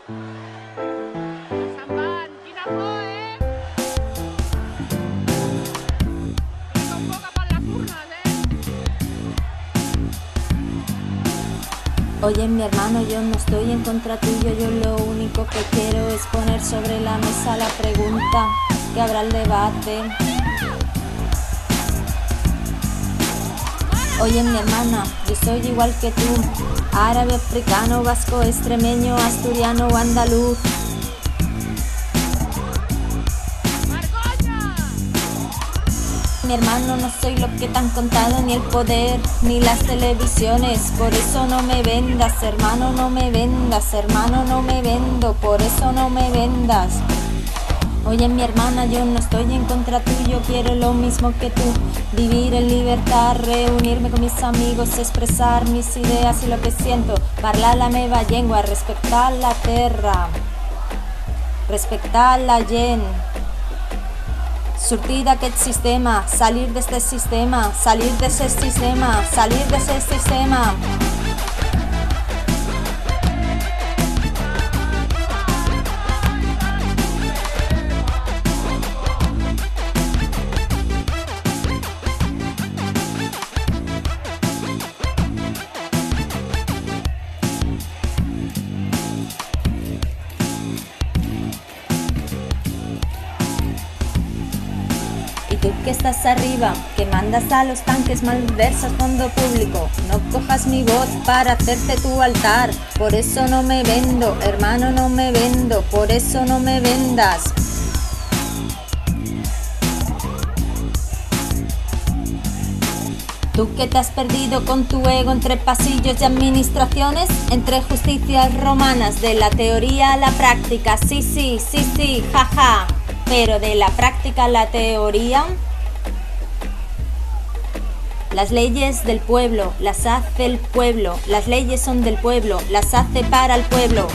Se'n van, quina por, Venga un poco por las urnas, Oye, mi hermano, yo no estoy en contra tuyo, yo lo único que quiero es poner sobre la mesa la pregunta, que habrá el debate. Oye, mi hermana, yo soy igual que tú, árabe, africano, vasco, extremeño, asturiano o andaluz. ¡Margoña! Mi hermano, no soy lo que te han contado, ni el poder, ni las televisiones. Por eso no me vendas, hermano, no me vendas, hermano, no me vendo, por eso no me vendas. Oye, mi hermana, yo no estoy en contra tuyo, quiero lo mismo que tú. Vivir en libertad, reunirme con mis amigos, expresar mis ideas y lo que siento. Parlar la meva llengua, respectar la terra, respectar la gent. Sortir d'aquest sistema, salir d'este sistema, salir d'este sistema, salir d'este sistema. Y tú que estás arriba, que mandas a los tanques malversas fondo público, no cojas mi voz para hacerte tu altar. Por eso no me vendo, hermano, no me vendo, por eso no me vendas. Tú que te has perdido con tu ego entre pasillos y administraciones, entre justicias romanas, de la teoría a la práctica, sí, jaja. Pero de la práctica a la teoría, las leyes del pueblo las hace el pueblo, las leyes son del pueblo, las hace para el pueblo.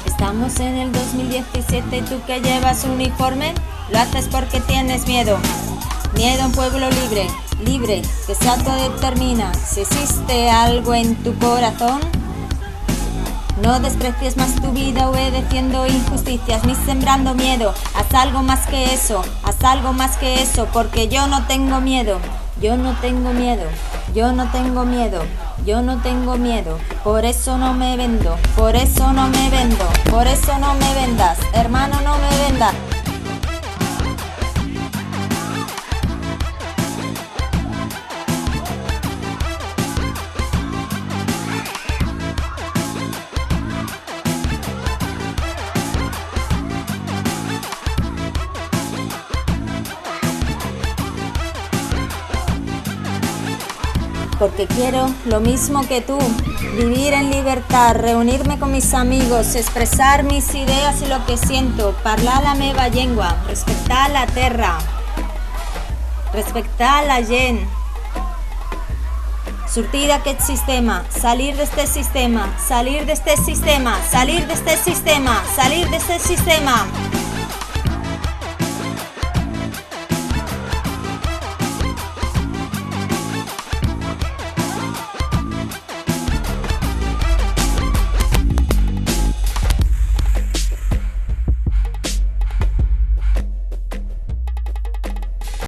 Estamos en el 2017 y tú que llevas uniforme, lo haces porque tienes miedo. Miedo a un pueblo libre, libre, que se autodetermina. Si existe algo en tu corazón, no desprecies más tu vida obedeciendo injusticias ni sembrando miedo. Haz algo más que eso, haz algo más que eso, porque yo no tengo miedo. Yo no tengo miedo, yo no tengo miedo, yo no tengo miedo, por eso no me vendo, por eso no me vendo, por eso no me vendas, hermano, no me vendas. Porque quiero lo mismo que tú, vivir en libertad, reunirme con mis amigos, expresar mis ideas y lo que siento, parlar la meva llengua, respectar la terra, respectar la gent, sortir d'aquest sistema, salir d'este sistema, salir d'este sistema, salir d'este sistema, salir d'este sistema.